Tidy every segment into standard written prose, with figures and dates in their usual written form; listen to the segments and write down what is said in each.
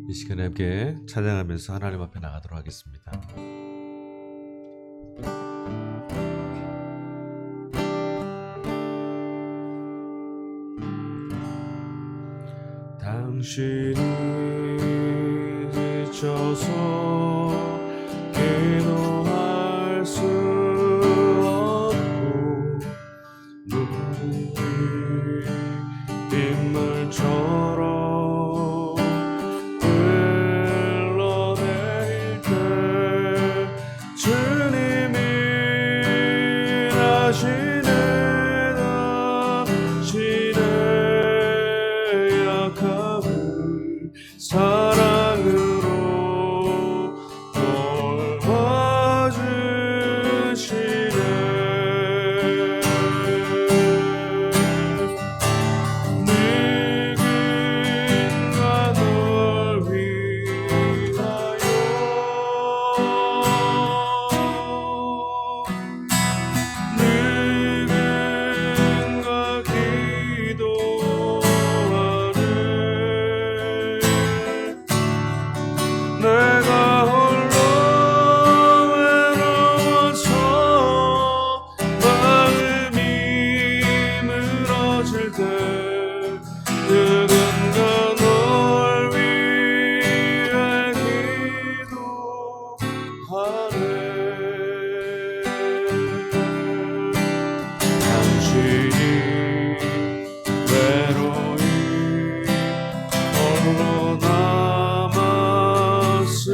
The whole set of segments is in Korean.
이 시간에 함께 찬양하면서 하나님 앞에 나가도록 하겠습니다. 당신이 지쳐서 기도할 수 없고 눈물이 빗물처럼 흘러내릴 때 주님이 하시네 당신의 약함을 사랑으로 돌봐주시네. 네가 널 위하여 네가 기도하네. 내가 홀로 외로워서 마음이 무너질 때 누군가 널 위해 기도하네. 당신이 외로이 홀로 남았을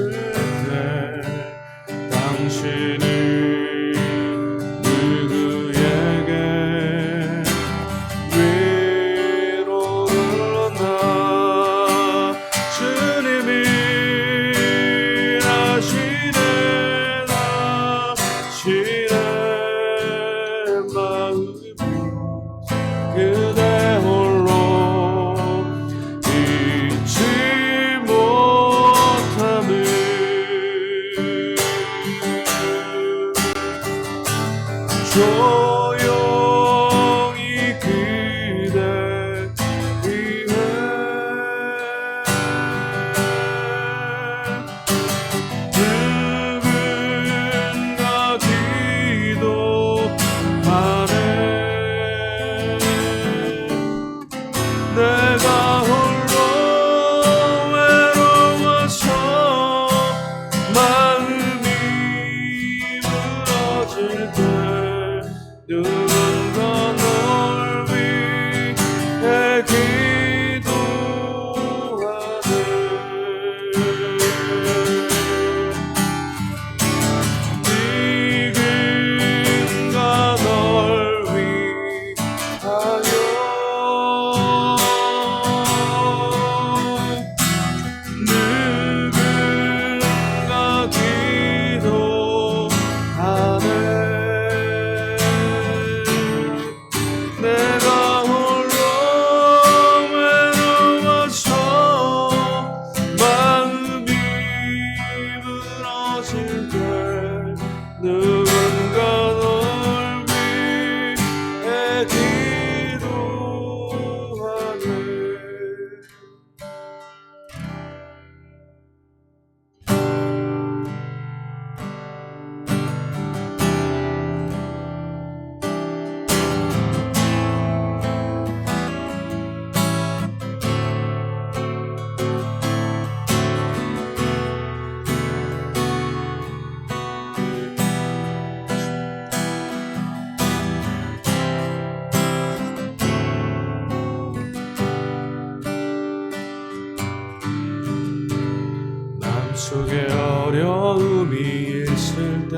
마음속에 어려움이 있을 때,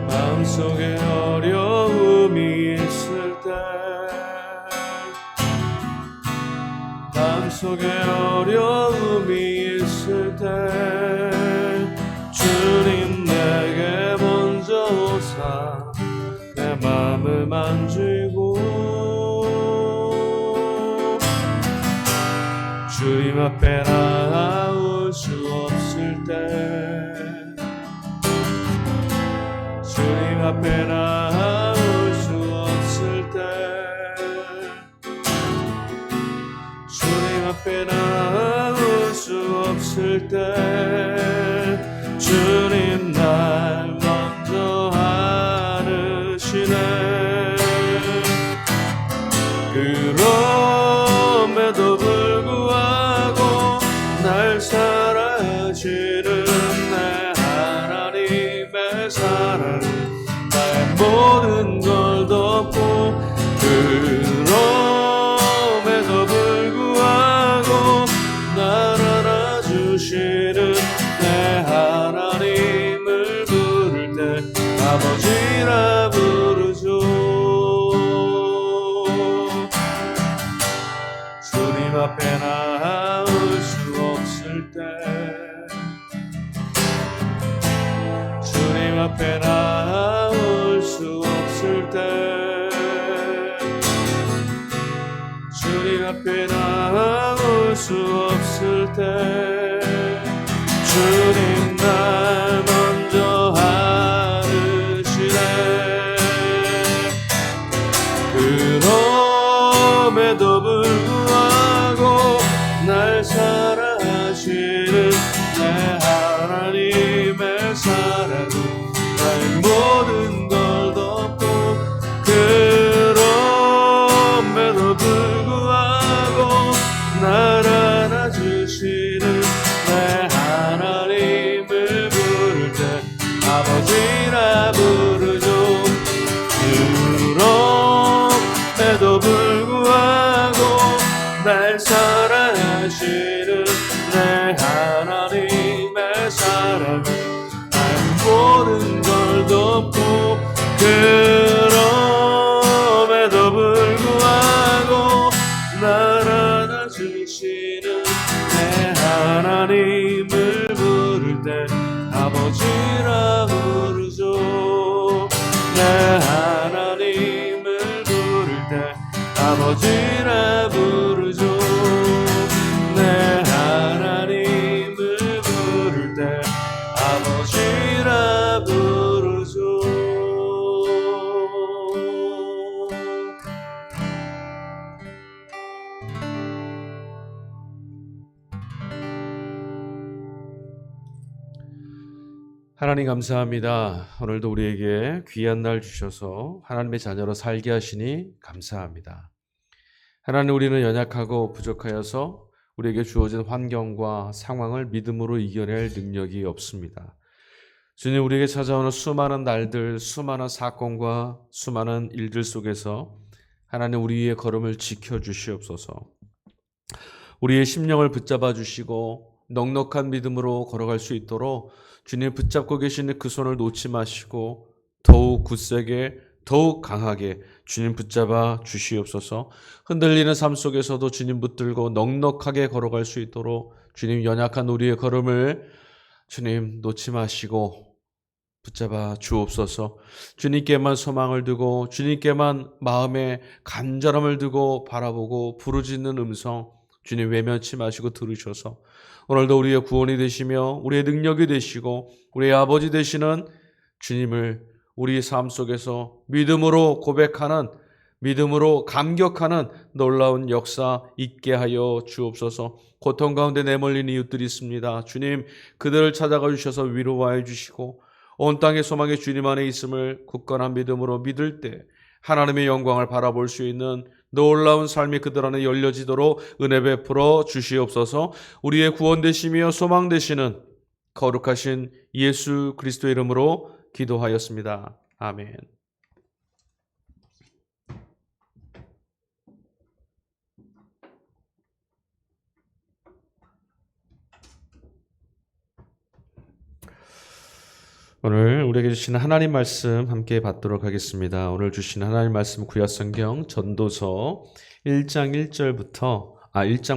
마음속에 어려움이 있을 때, 마음속에 어려움이 있을 때, 주님 내게 먼저 오사 내 마음을 만지고, 주님 앞에 나올 수 없을 때, 주님 앞에 나올 수 없을 때, 주님 앞에 나올 수 없을 때, 주님 날 먼저 안으시네. 그럼에도 불구하고 날 사랑하시는 내 하나님의 사랑, 나의 모든 걸 덮고, 그럼에도 불구하고 날 안아주시는 내 하나님을 부를 때 아버지라 부르죠. 주님 앞에 나올 수 없을 때, 주님 앞에 나올 수 없을 때, 주님 앞에 나올 수 없을 때, 주님 날 먼저 안으시네. 그럼에도 불구하고 날 사랑하시는 내 하나님의 사랑은 나의 모든 걸 덮고, 그럼에도 불구하고 날 안아주시는 내 하나님을 부를 때 아버지라 부르죠. 그럼에도 불구하고 날 사랑하시는 내 하나님의 사랑은 나의 모든 걸 덮고, 그럼에도 불구하고 날 안아주시는 내 하나님을 부를 때 아버지라 부르죠. 내 하나님을 부를 때 아버지라 부르죠. 내 하나님을 부를 때 아버지라 부르죠. 하나님 감사합니다. 오늘도 우리에게 귀한 날 주셔서 하나님의 자녀로 살게 하시니 감사합니다. 하나님, 우리는 연약하고 부족하여서 우리에게 주어진 환경과 상황을 믿음으로 이겨낼 능력이 없습니다. 주님, 우리에게 찾아오는 수많은 날들, 수많은 사건과 수많은 일들 속에서 하나님 우리의 걸음을 지켜주시옵소서. 우리의 심령을 붙잡아 주시고 넉넉한 믿음으로 걸어갈 수 있도록 주님 붙잡고 계시는 그 손을 놓지 마시고 더욱 굳세게, 더욱 강하게 주님 붙잡아 주시옵소서. 흔들리는 삶 속에서도 주님 붙들고 넉넉하게 걸어갈 수 있도록 주님 연약한 우리의 걸음을 주님 놓지 마시고 붙잡아 주옵소서. 주님께만 소망을 두고 주님께만 마음에 간절함을 두고 바라보고 부르짖는 음성 주님 외면치 마시고 들으셔서 오늘도 우리의 구원이 되시며 우리의 능력이 되시고 우리의 아버지 되시는 주님을 우리 삶 속에서 믿음으로 고백하는, 믿음으로 감격하는 놀라운 역사 있게 하여 주옵소서. 고통 가운데 내몰린 이웃들이 있습니다. 주님, 그들을 찾아가 주셔서 위로하여 주시고 온 땅의 소망이 주님 안에 있음을 굳건한 믿음으로 믿을 때 하나님의 영광을 바라볼 수 있는 놀라운 삶이 그들 안에 열려지도록 은혜 베풀어 주시옵소서. 우리의 구원 되시며 소망 되시는 거룩하신 예수 그리스도의 이름으로 기도하였습니다. 아멘. 오늘 우리에게 주시는 하나님 말씀 함께 받도록 하겠습니다. 오늘 주시는 하나님 말씀 구약성경 전도서 1장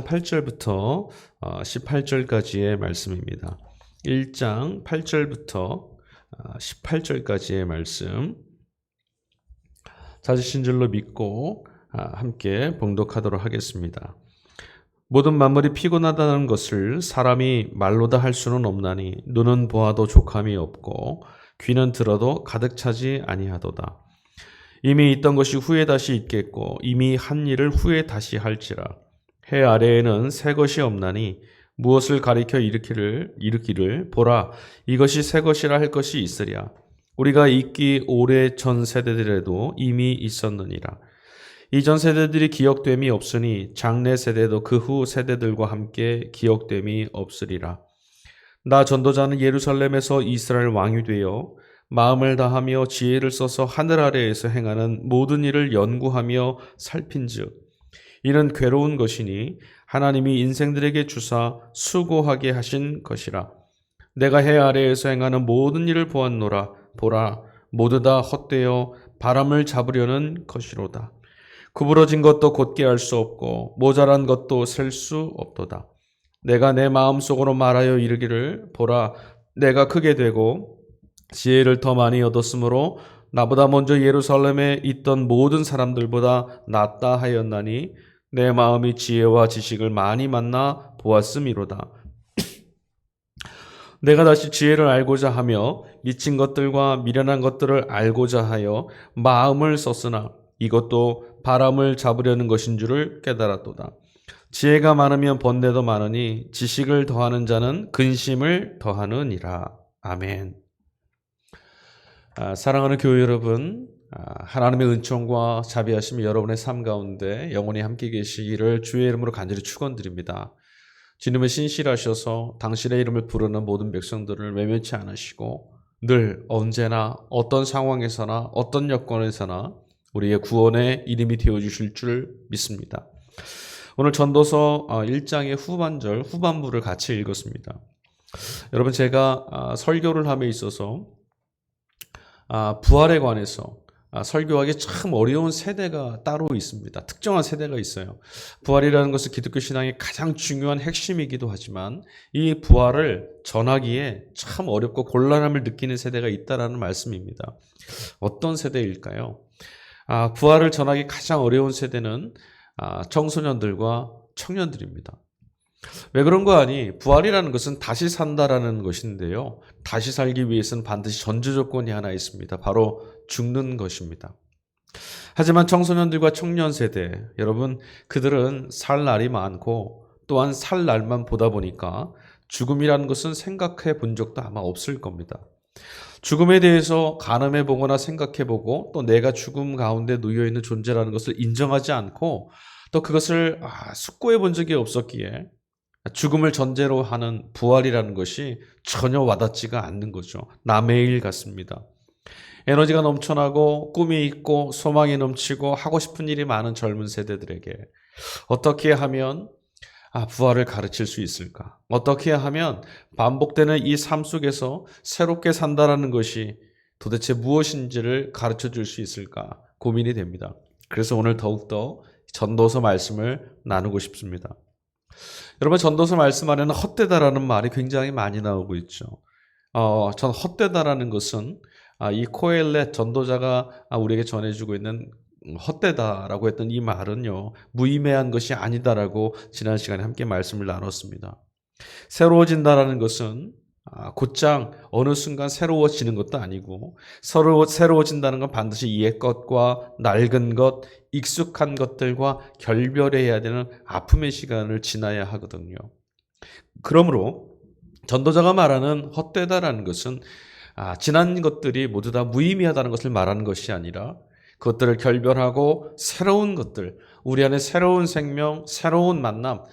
8절부터 18절까지의 말씀입니다. 1장 8절부터 18절까지의 말씀 찾으신 줄로 믿고 함께 봉독하도록 하겠습니다. 모든 만물이 피곤하다는 것을 사람이 말로 다 할 수는 없나니 눈은 보아도 족함이 없고 귀는 들어도 가득 차지 아니하도다. 이미 있던 것이 후에 다시 있겠고 이미 한 일을 후에 다시 할지라. 해 아래에는 새 것이 없나니 무엇을 가리켜 일으키를 보라 이것이 새 것이라 할 것이 있으랴. 우리가 있기 오래 전 세대들에도 이미 있었느니라. 이전 세대들이 기억됨이 없으니 장래 세대도 그 후 세대들과 함께 기억됨이 없으리라. 나 전도자는 예루살렘에서 이스라엘 왕이 되어 마음을 다하며 지혜를 써서 하늘 아래에서 행하는 모든 일을 연구하며 살핀즉 이는 괴로운 것이니 하나님이 인생들에게 주사 수고하게 하신 것이라. 내가 해 아래에서 행하는 모든 일을 보았노라. 보라 모두 다 헛되어 바람을 잡으려는 것이로다. 구부러진 것도 곧게 할 수 없고 모자란 것도 셀 수 없도다. 내가 내 마음속으로 말하여 이르기를 보라 내가 크게 되고 지혜를 더 많이 얻었으므로 나보다 먼저 예루살렘에 있던 모든 사람들보다 낫다 하였나니 내 마음이 지혜와 지식을 많이 만나 보았음이로다. 내가 다시 지혜를 알고자 하며 미친 것들과 미련한 것들을 알고자 하여 마음을 썼으나 이것도 바람을 잡으려는 것인 줄을 깨달았도다. 지혜가 많으면 번뇌도 많으니 지식을 더하는 자는 근심을 더하느니라. 아멘. 사랑하는 교회 여러분, 하나님의 은총과 자비하심이 여러분의 삶 가운데 영원히 함께 계시기를 주의 이름으로 간절히 축원드립니다. 주님은 신실하셔서 당신의 이름을 부르는 모든 백성들을 외면치 않으시고 늘 언제나 어떤 상황에서나 어떤 여건에서나 우리의 구원의 이름이 되어주실 줄 믿습니다. 오늘 전도서 1장의 후반부를 같이 읽었습니다. 여러분 제가 설교를 함에 있어서 부활에 관해서 설교하기 참 어려운 세대가 따로 있습니다. 특정한 세대가 있어요. 부활이라는 것은 기독교 신앙의 가장 중요한 핵심이기도 하지만 이 부활을 전하기에 참 어렵고 곤란함을 느끼는 세대가 있다라는 말씀입니다. 어떤 세대일까요? 부활을 전하기 가장 어려운 세대는 청소년들과 청년들입니다. 왜 그런 거 아니? 부활이라는 것은 다시 산다라는 것인데요. 다시 살기 위해서는 반드시 전제 조건이 하나 있습니다. 바로 죽는 것입니다. 하지만 청소년들과 청년 세대, 여러분 그들은 살 날이 많고 또한 살 날만 보다 보니까 죽음이라는 것은 생각해 본 적도 아마 없을 겁니다. 죽음에 대해서 가늠해 보거나 생각해 보고 또 내가 죽음 가운데 놓여 있는 존재라는 것을 인정하지 않고 또 그것을 숙고해 본 적이 없었기에 죽음을 전제로 하는 부활이라는 것이 전혀 와닿지가 않는 거죠. 남의 일 같습니다. 에너지가 넘쳐나고 꿈이 있고 소망이 넘치고 하고 싶은 일이 많은 젊은 세대들에게 어떻게 하면 부활을 가르칠 수 있을까? 어떻게 하면 반복되는 이 삶 속에서 새롭게 산다라는 것이 도대체 무엇인지를 가르쳐 줄 수 있을까? 고민이 됩니다. 그래서 오늘 더욱더 전도서 말씀을 나누고 싶습니다. 여러분 전도서 말씀 안에는 헛되다라는 말이 굉장히 많이 나오고 있죠. 전 헛되다라는 것은 이 코엘렛 전도자가 우리에게 전해주고 있는 헛되다라고 했던 이 말은요, 무의미한 것이 아니다라고 지난 시간에 함께 말씀을 나눴습니다. 새로워진다라는 것은 곧장 어느 순간 새로워지는 것도 아니고 새로워진다는 건 반드시 옛 것과 낡은 것, 익숙한 것들과 결별해야 되는 아픔의 시간을 지나야 하거든요. 그러므로 전도자가 말하는 헛되다라는 것은 지난 것들이 모두 다 무의미하다는 것을 말하는 것이 아니라 그것들을 결별하고 새로운 것들, 우리 안에 새로운 생명, 새로운 만남,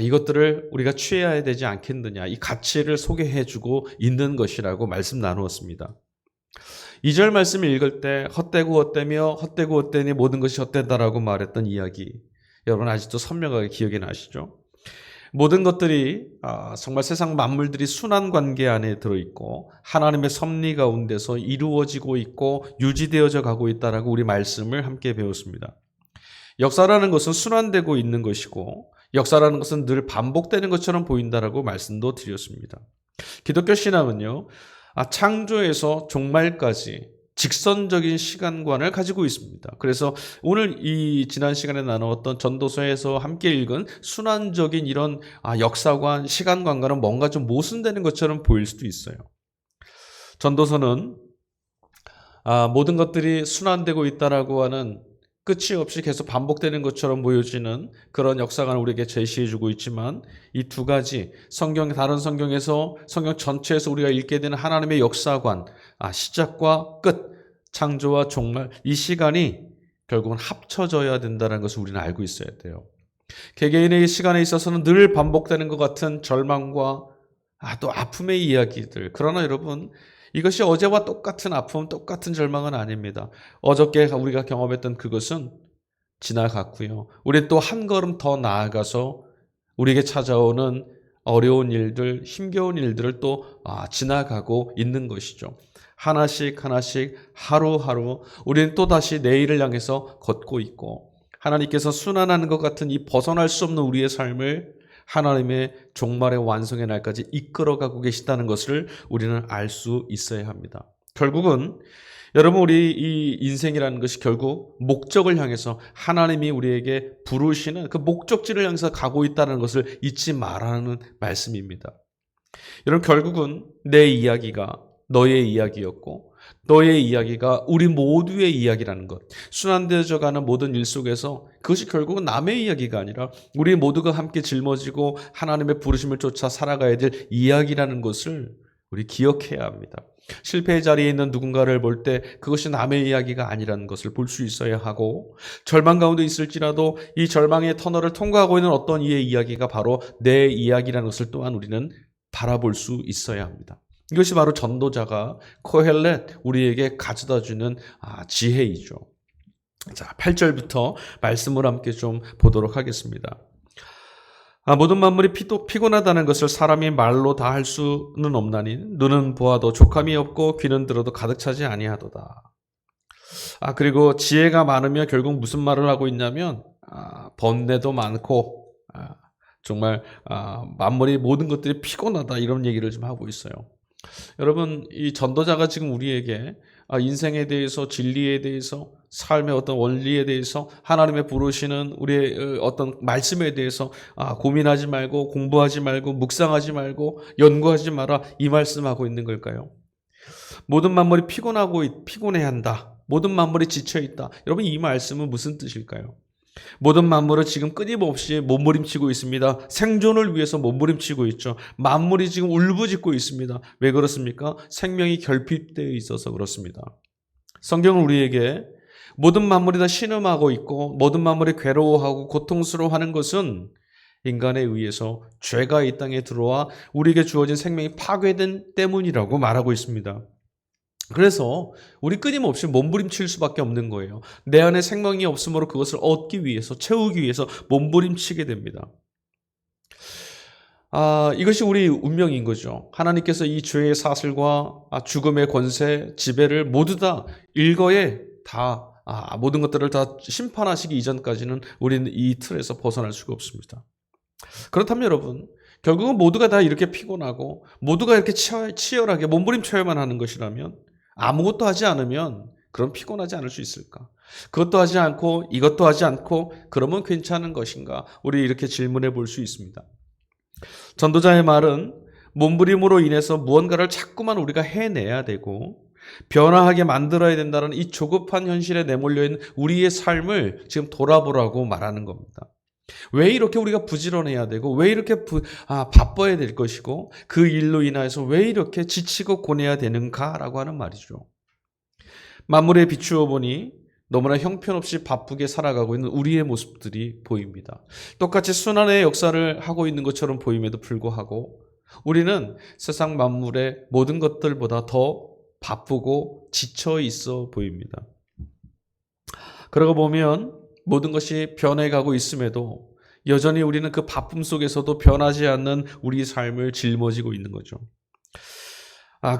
이것들을 우리가 취해야 되지 않겠느냐, 이 가치를 소개해주고 있는 것이라고 말씀 나누었습니다. 2절 말씀을 읽을 때 헛되고 헛되며 헛되고 헛되니 모든 것이 헛되다라고 말했던 이야기, 여러분 아직도 선명하게 기억이 나시죠? 모든 것들이 정말 세상 만물들이 순환 관계 안에 들어있고 하나님의 섭리 가운데서 이루어지고 있고 유지되어져 가고 있다라고 우리 말씀을 함께 배웠습니다. 역사라는 것은 순환되고 있는 것이고 역사라는 것은 늘 반복되는 것처럼 보인다라고 말씀도 드렸습니다. 기독교 신앙은요, 창조에서 종말까지 직선적인 시간관을 가지고 있습니다. 그래서 오늘 이 지난 시간에 나누었던 전도서에서 함께 읽은 순환적인 이런 역사관, 시간관과는 뭔가 좀 모순되는 것처럼 보일 수도 있어요. 전도서는 모든 것들이 순환되고 있다라고 하는 끝이 없이 계속 반복되는 것처럼 보여지는 그런 역사관을 우리에게 제시해주고 있지만 이 두 가지 다른 성경에서 성경 전체에서 우리가 읽게 되는 하나님의 역사관, 시작과 끝, 창조와 종말, 이 시간이 결국은 합쳐져야 된다는 것을 우리는 알고 있어야 돼요. 개개인의 시간에 있어서는 늘 반복되는 것 같은 절망과 또 아픔의 이야기들. 그러나 여러분, 이것이 어제와 똑같은 아픔, 똑같은 절망은 아닙니다. 어저께 우리가 경험했던 그것은 지나갔고요. 우리는 또 한 걸음 더 나아가서 우리에게 찾아오는 어려운 일들, 힘겨운 일들을 또 지나가고 있는 것이죠. 하나씩 하나씩 하루하루 우리는 또다시 내일을 향해서 걷고 있고 하나님께서 순환하는 것 같은 이 벗어날 수 없는 우리의 삶을 하나님의 종말의 완성의 날까지 이끌어가고 계시다는 것을 우리는 알 수 있어야 합니다. 결국은 여러분, 우리 이 인생이라는 것이 결국 목적을 향해서 하나님이 우리에게 부르시는 그 목적지를 향해서 가고 있다는 것을 잊지 말라는 말씀입니다. 여러분, 결국은 내 이야기가 너의 이야기였고 너의 이야기가 우리 모두의 이야기라는 것, 순환되어져 가는 모든 일 속에서 그것이 결국은 남의 이야기가 아니라 우리 모두가 함께 짊어지고 하나님의 부르심을 쫓아 살아가야 될 이야기라는 것을 우리 기억해야 합니다. 실패의 자리에 있는 누군가를 볼 때 그것이 남의 이야기가 아니라는 것을 볼 수 있어야 하고, 절망 가운데 있을지라도 이 절망의 터널을 통과하고 있는 어떤 이의 이야기가 바로 내 이야기라는 것을 또한 우리는 바라볼 수 있어야 합니다. 이것이 바로 전도자가 코헬렛 우리에게 가져다주는 지혜이죠. 자, 8절부터 말씀을 함께 좀 보도록 하겠습니다. 모든 만물이 피곤하다는 것을 사람이 말로 다 할 수는 없나니 눈은 보아도 족함이 없고 귀는 들어도 가득 차지 아니하도다. 그리고 지혜가 많으면 결국 무슨 말을 하고 있냐면 번뇌도 많고 정말 만물이 모든 것들이 피곤하다, 이런 얘기를 좀 하고 있어요. 여러분, 이 전도자가 지금 우리에게 인생에 대해서, 진리에 대해서, 삶의 어떤 원리에 대해서, 하나님의 부르시는 우리의 어떤 말씀에 대해서 고민하지 말고, 공부하지 말고, 묵상하지 말고, 연구하지 마라, 이 말씀하고 있는 걸까요? 모든 만물이 피곤해한다, 모든 만물이 지쳐있다. 여러분, 이 말씀은 무슨 뜻일까요? 모든 만물은 지금 끊임없이 몸부림치고 있습니다. 생존을 위해서 몸부림치고 있죠. 만물이 지금 울부짖고 있습니다. 왜 그렇습니까? 생명이 결핍되어 있어서 그렇습니다. 성경은 우리에게 모든 만물이 다 신음하고 있고 모든 만물이 괴로워하고 고통스러워하는 것은 인간에 의해서 죄가 이 땅에 들어와 우리에게 주어진 생명이 파괴된 때문이라고 말하고 있습니다. 그래서 우리 끊임없이 몸부림칠 수밖에 없는 거예요. 내 안에 생명이 없으므로 그것을 얻기 위해서, 채우기 위해서 몸부림치게 됩니다. 이것이 우리 운명인 거죠. 하나님께서 이 죄의 사슬과 죽음의 권세, 지배를 모두 다 일거에 다 모든 것들을 다 심판하시기 이전까지는 우리는 이 틀에서 벗어날 수가 없습니다. 그렇다면 여러분, 결국은 모두가 다 이렇게 피곤하고 모두가 이렇게 치열하게 몸부림쳐야만 하는 것이라면, 아무것도 하지 않으면 그럼 피곤하지 않을 수 있을까? 그것도 하지 않고 이것도 하지 않고 그러면 괜찮은 것인가? 우리 이렇게 질문해 볼 수 있습니다. 전도자의 말은 몸부림으로 인해서 무언가를 자꾸만 우리가 해내야 되고 변화하게 만들어야 된다는 이 조급한 현실에 내몰려 있는 우리의 삶을 지금 돌아보라고 말하는 겁니다. 왜 이렇게 우리가 부지런해야 되고 왜 이렇게 바빠야 될 것이고 그 일로 인해서 왜 이렇게 지치고 고뇌해야 되는가라고 하는 말이죠. 만물에 비추어 보니 너무나 형편없이 바쁘게 살아가고 있는 우리의 모습들이 보입니다. 똑같이 순환의 역사를 하고 있는 것처럼 보임에도 불구하고 우리는 세상 만물의 모든 것들보다 더 바쁘고 지쳐 있어 보입니다. 그러고 보면 모든 것이 변해가고 있음에도 여전히 우리는 그 바쁨 속에서도 변하지 않는 우리 삶을 짊어지고 있는 거죠.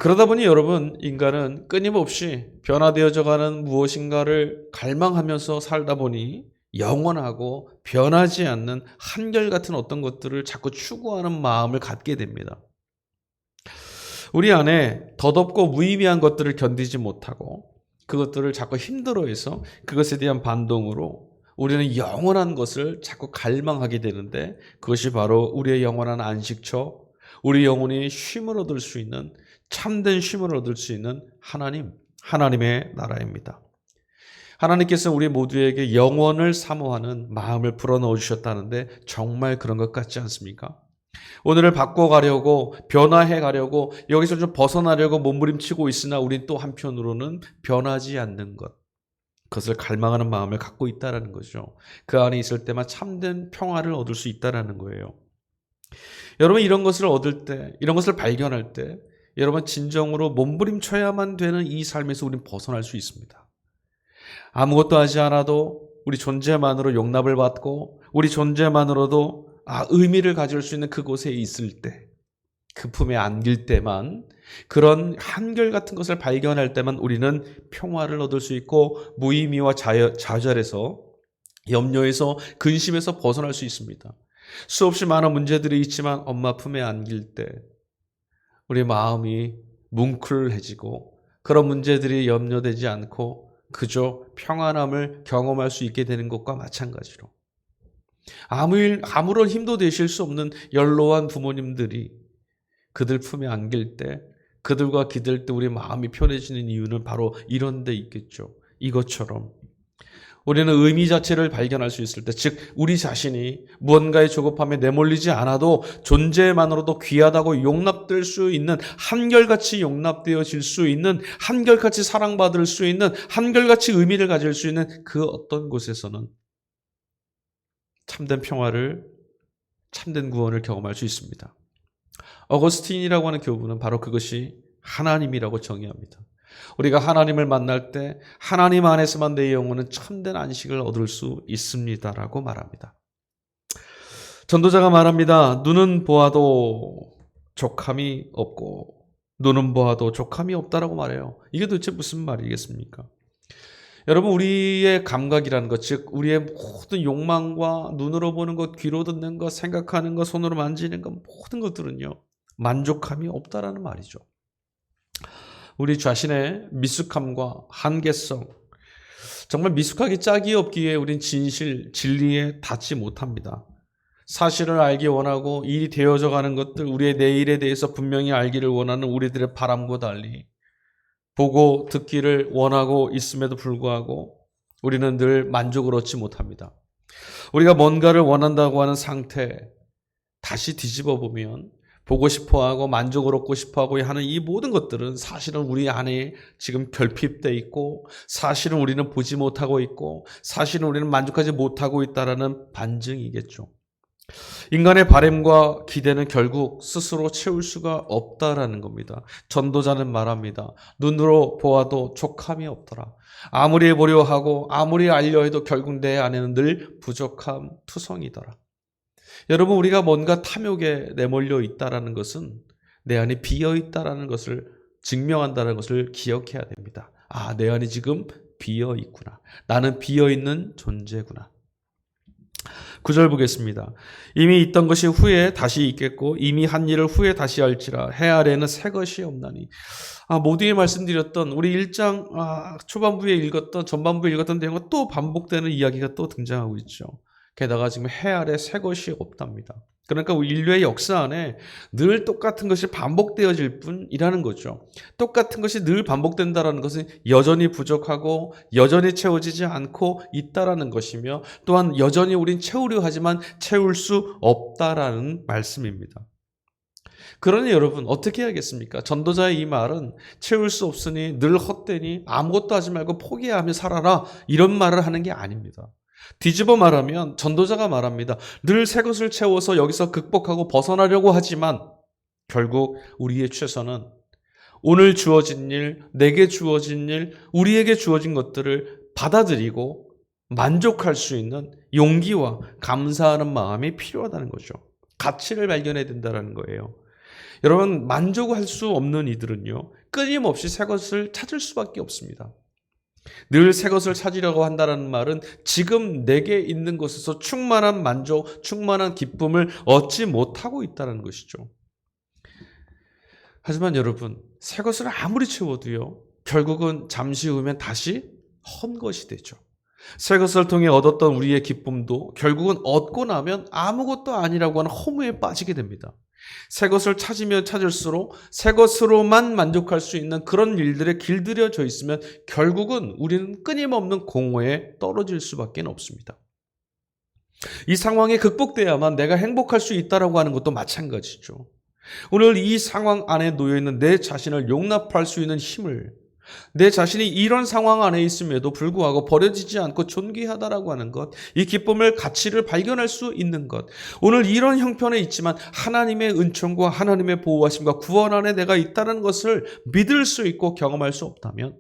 그러다 보니 여러분, 인간은 끊임없이 변화되어져가는 무엇인가를 갈망하면서 살다 보니 영원하고 변하지 않는 한결같은 어떤 것들을 자꾸 추구하는 마음을 갖게 됩니다. 우리 안에 더덥고 무의미한 것들을 견디지 못하고 그것들을 자꾸 힘들어해서 그것에 대한 반동으로 우리는 영원한 것을 자꾸 갈망하게 되는데, 그것이 바로 우리의 영원한 안식처, 우리 영혼이 쉼을 얻을 수 있는, 참된 쉼을 얻을 수 있는 하나님의 나라입니다. 하나님께서 우리 모두에게 영원을 사모하는 마음을 불어넣어 주셨다는데 정말 그런 것 같지 않습니까? 오늘을 바꿔가려고, 변화해 가려고, 여기서 좀 벗어나려고 몸부림치고 있으나 우린 또 한편으로는 변하지 않는 것, 그것을 갈망하는 마음을 갖고 있다는 거죠. 그 안에 있을 때만 참된 평화를 얻을 수 있다는 거예요. 여러분, 이런 것을 얻을 때, 이런 것을 발견할 때 여러분 진정으로 몸부림쳐야만 되는 이 삶에서 우린 벗어날 수 있습니다. 아무것도 하지 않아도 우리 존재만으로 용납을 받고 우리 존재만으로도 의미를 가질 수 있는 그곳에 있을 때, 그 품에 안길 때만, 그런 한결같은 것을 발견할 때만 우리는 평화를 얻을 수 있고 무의미와 좌절에서, 염려에서, 근심에서 벗어날 수 있습니다. 수없이 많은 문제들이 있지만 엄마 품에 안길 때 우리 마음이 뭉클해지고 그런 문제들이 염려되지 않고 그저 평안함을 경험할 수 있게 되는 것과 마찬가지로, 아무런 힘도 되실 수 없는 연로한 부모님들이 그들 품에 안길 때, 그들과 기댈 때 우리 마음이 편해지는 이유는 바로 이런 데 있겠죠. 이것처럼 우리는 의미 자체를 발견할 수 있을 때, 즉 우리 자신이 무언가의 조급함에 내몰리지 않아도 존재만으로도 귀하다고 용납될 수 있는, 한결같이 용납되어질 수 있는, 한결같이 사랑받을 수 있는, 한결같이 의미를 가질 수 있는 그 어떤 곳에서는 참된 평화를, 참된 구원을 경험할 수 있습니다. 어거스틴이라고 하는 교부는 바로 그것이 하나님이라고 정의합니다. 우리가 하나님을 만날 때 하나님 안에서만 내 영혼은 참된 안식을 얻을 수 있습니다라고 말합니다. 전도자가 말합니다. 눈은 보아도 족함이 없고 눈은 보아도 족함이 없다라고 말해요. 이게 도대체 무슨 말이겠습니까? 여러분, 우리의 감각이라는 것, 즉 우리의 모든 욕망과 눈으로 보는 것, 귀로 듣는 것, 생각하는 것, 손으로 만지는 것, 모든 것들은요 만족함이 없다라는 말이죠. 우리 자신의 미숙함과 한계성, 정말 미숙하기 짝이 없기에 우린 진리에 닿지 못합니다. 사실을 알기 원하고 일이 되어져 가는 것들, 우리의 내일에 대해서 분명히 알기를 원하는 우리들의 바람과 달리 보고 듣기를 원하고 있음에도 불구하고 우리는 늘 만족을 얻지 못합니다. 우리가 뭔가를 원한다고 하는 상태, 다시 뒤집어 보면 보고 싶어하고 만족을 얻고 싶어하고 하는 이 모든 것들은 사실은 우리 안에 지금 결핍되어 있고, 사실은 우리는 보지 못하고 있고, 사실은 우리는 만족하지 못하고 있다는 반증이겠죠. 인간의 바람과 기대는 결국 스스로 채울 수가 없다라는 겁니다. 전도자는 말합니다. 눈으로 보아도 족함이 없더라. 아무리 보려 하고 아무리 알려 해도 결국 내 안에는 늘 부족함 투성이더라. 여러분, 우리가 뭔가 탐욕에 내몰려 있다라는 것은 내 안에 비어 있다라는 것을 증명한다는 것을 기억해야 됩니다. 내 안에 지금 비어 있구나. 나는 비어 있는 존재구나. 9절 보겠습니다. 이미 있던 것이 후에 다시 있겠고 이미 한 일을 후에 다시 할지라 해 아래에는 새 것이 없나니. 모두에 말씀드렸던 우리 1장 초반부에 읽었던, 전반부에 읽었던 내용과 또 반복되는 이야기가 또 등장하고 있죠. 게다가 지금 해 아래 새 것이 없답니다. 그러니까 인류의 역사 안에 늘 똑같은 것이 반복되어질 뿐이라는 거죠. 똑같은 것이 늘 반복된다는 것은 여전히 부족하고 여전히 채워지지 않고 있다라는 것이며, 또한 여전히 우린 채우려 하지만 채울 수 없다라는 말씀입니다. 그러니 여러분, 어떻게 해야겠습니까? 전도자의 이 말은 채울 수 없으니 늘 헛되니 아무것도 하지 말고 포기하며 살아라, 이런 말을 하는 게 아닙니다. 뒤집어 말하면 전도자가 말합니다. 늘 새 것을 채워서 여기서 극복하고 벗어나려고 하지만 결국 우리의 최선은 오늘 주어진 일, 내게 주어진 일, 우리에게 주어진 것들을 받아들이고 만족할 수 있는 용기와 감사하는 마음이 필요하다는 거죠. 가치를 발견해야 된다는 거예요. 여러분, 만족할 수 없는 이들은요, 끊임없이 새 것을 찾을 수밖에 없습니다. 늘 새 것을 찾으려고 한다는 말은 지금 내게 있는 것에서 충만한 만족, 충만한 기쁨을 얻지 못하고 있다는 것이죠. 하지만 여러분, 새 것을 아무리 채워도요, 결국은 잠시 후면 다시 헛것이 되죠. 새 것을 통해 얻었던 우리의 기쁨도 결국은 얻고 나면 아무것도 아니라고 하는 허무에 빠지게 됩니다. 새 것을 찾으면 찾을수록 새 것으로만 만족할 수 있는 그런 일들에 길들여져 있으면 결국은 우리는 끊임없는 공허에 떨어질 수밖에 없습니다. 이 상황이 극복돼야만 내가 행복할 수 있다라고 하는 것도 마찬가지죠. 오늘 이 상황 안에 놓여있는 내 자신을 용납할 수 있는 힘을, 내 자신이 이런 상황 안에 있음에도 불구하고 버려지지 않고 존귀하다라고 하는 것, 이 기쁨을, 가치를 발견할 수 있는 것, 오늘 이런 형편에 있지만 하나님의 은총과 하나님의 보호하심과 구원 안에 내가 있다는 것을 믿을 수 있고 경험할 수 없다면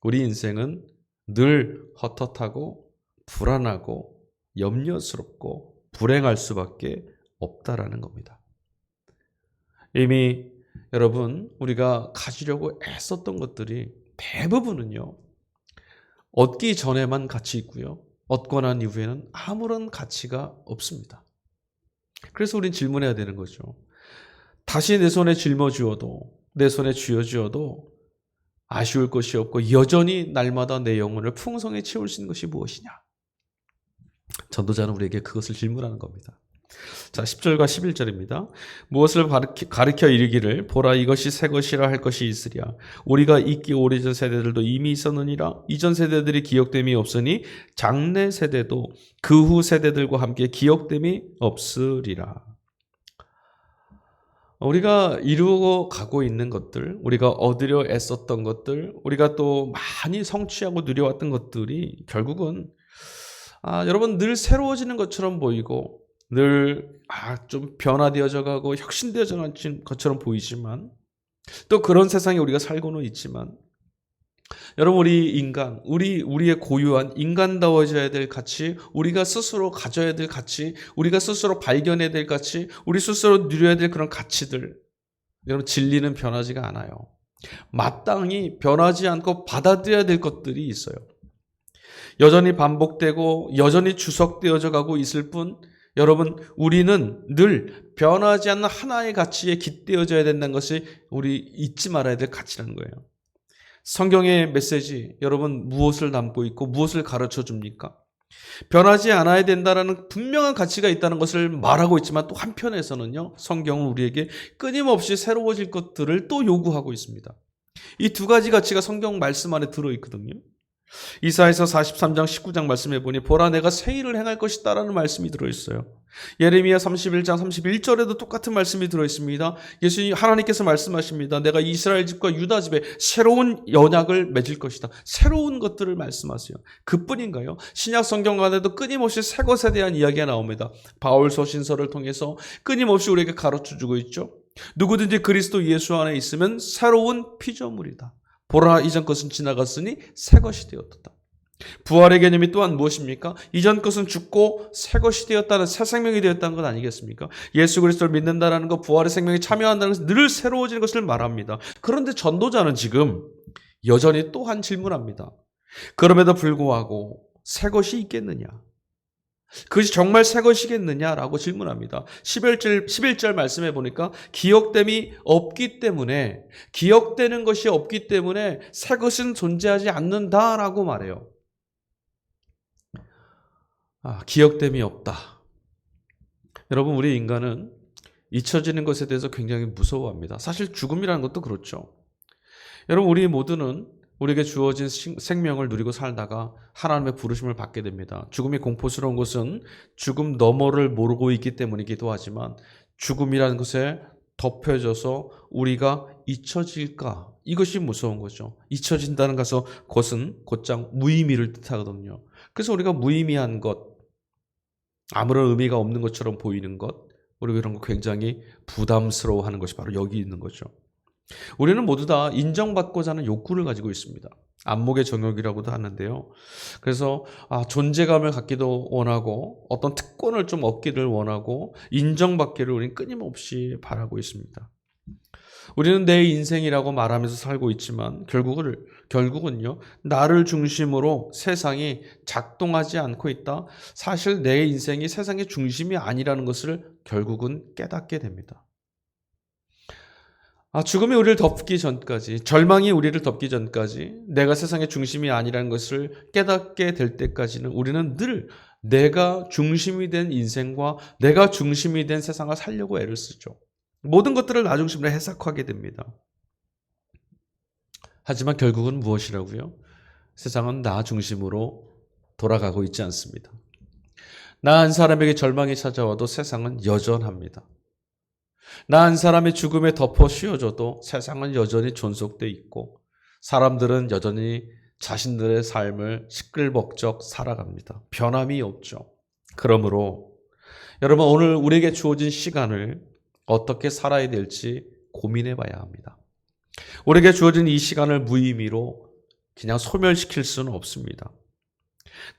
우리 인생은 늘 헛헛하고 불안하고 염려스럽고 불행할 수밖에 없다라는 겁니다. 이미 여러분, 우리가 가지려고 애썼던 것들이 대부분은요, 얻기 전에만 가치 있고요, 얻고 난 이후에는 아무런 가치가 없습니다. 그래서 우린 질문해야 되는 거죠. 다시 내 손에 짊어지어도, 내 손에 쥐어쥐어도 아쉬울 것이 없고 여전히 날마다 내 영혼을 풍성히 채울 수 있는 것이 무엇이냐? 전도자는 우리에게 그것을 질문하는 겁니다. 자, 10절과 11절입니다. 무엇을 가르쳐 이르기를 보라 이것이 새 것이라 할 것이 있으랴. 우리가 있기 오래전 세대들도 이미 있었느니라. 이전 세대들이 기억됨이 없으니 장래 세대도 그 후 세대들과 함께 기억됨이 없으리라. 우리가 이루어 가고 있는 것들, 우리가 얻으려 애썼던 것들, 우리가 또 많이 성취하고 누려왔던 것들이 결국은 여러분 늘 새로워지는 것처럼 보이고 늘 좀 변화되어져 가고 혁신되어져 간 것처럼 보이지만 또 그런 세상에 우리가 살고는 있지만 여러분 우리 인간, 우리의 고유한 인간다워져야 될 가치, 우리가 스스로 가져야 될 가치, 우리가 스스로 발견해야 될 가치, 우리 스스로 누려야 될 그런 가치들, 여러분 진리는 변하지가 않아요. 마땅히 변하지 않고 받아들여야 될 것들이 있어요. 여전히 반복되고 여전히 주석되어져 가고 있을 뿐 여러분 우리는 늘 변하지 않는 하나의 가치에 깃대어져야 된다는 것이 우리 잊지 말아야 될 가치라는 거예요. 성경의 메시지 여러분 무엇을 담고 있고 무엇을 가르쳐 줍니까? 변하지 않아야 된다는 분명한 가치가 있다는 것을 말하고 있지만 또 한편에서는요 성경은 우리에게 끊임없이 새로워질 것들을 또 요구하고 있습니다. 이 두 가지 가치가 성경 말씀 안에 들어있거든요. 이사야서 43장 19장 말씀해 보니 보라 내가 새 일을 행할 것이다 라는 말씀이 들어있어요. 예레미야 31장 31절에도 똑같은 말씀이 들어있습니다. 예수님 하나님께서 말씀하십니다. 내가 이스라엘 집과 유다 집에 새로운 언약을 맺을 것이다. 새로운 것들을 말씀하세요. 그뿐인가요? 신약 성경 안에도 끊임없이 새 것에 대한 이야기가 나옵니다. 바울 서신서를 통해서 끊임없이 우리에게 가르쳐주고 있죠. 누구든지 그리스도 예수 안에 있으면 새로운 피조물이다. 보라 이전 것은 지나갔으니 새 것이 되었다. 부활의 개념이 또한 무엇입니까? 이전 것은 죽고 새 것이 되었다는 새 생명이 되었다는 것 아니겠습니까? 예수 그리스도를 믿는다는 것, 부활의 생명에 참여한다는 것은 늘 새로워지는 것을 말합니다. 그런데 전도자는 지금 여전히 또한 질문합니다. 그럼에도 불구하고 새 것이 있겠느냐? 그것이 정말 새 것이겠느냐라고 질문합니다. 11절 말씀해 보니까 기억됨이 없기 때문에 기억되는 것이 없기 때문에 새 것은 존재하지 않는다라고 말해요. 기억됨이 없다. 여러분 우리 인간은 잊혀지는 것에 대해서 굉장히 무서워합니다. 사실 죽음이라는 것도 그렇죠. 여러분 우리 모두는 우리에게 주어진 생명을 누리고 살다가 하나님의 부르심을 받게 됩니다. 죽음이 공포스러운 것은 죽음 너머를 모르고 있기 때문이기도 하지만 죽음이라는 것에 덮여져서 우리가 잊혀질까? 이것이 무서운 거죠. 잊혀진다는 것은 곧장 무의미를 뜻하거든요. 그래서 우리가 무의미한 것, 아무런 의미가 없는 것처럼 보이는 것, 우리가 이런 거 굉장히 부담스러워하는 것이 바로 여기 있는 거죠. 우리는 모두 다 인정받고자 하는 욕구를 가지고 있습니다. 안목의 정욕이라고도 하는데요. 그래서 존재감을 갖기도 원하고 어떤 특권을 좀 얻기를 원하고 인정받기를 우리는 끊임없이 바라고 있습니다. 우리는 내 인생이라고 말하면서 살고 있지만 결국은요, 나를 중심으로 세상이 작동하지 않고 있다. 사실 내 인생이 세상의 중심이 아니라는 것을 결국은 깨닫게 됩니다. 죽음이 우리를 덮기 전까지, 절망이 우리를 덮기 전까지 내가 세상의 중심이 아니라는 것을 깨닫게 될 때까지는 우리는 늘 내가 중심이 된 인생과 내가 중심이 된 세상을 살려고 애를 쓰죠. 모든 것들을 나 중심으로 해석하게 됩니다. 하지만 결국은 무엇이라고요? 세상은 나 중심으로 돌아가고 있지 않습니다. 나 한 사람에게 절망이 찾아와도 세상은 여전합니다. 나 한 사람의 죽음에 덮어 씌워져도 세상은 여전히 존속되어 있고 사람들은 여전히 자신들의 삶을 시끌벅적 살아갑니다. 변함이 없죠. 그러므로 여러분, 오늘 우리에게 주어진 시간을 어떻게 살아야 될지 고민해 봐야 합니다. 우리에게 주어진 이 시간을 무의미로 그냥 소멸시킬 수는 없습니다.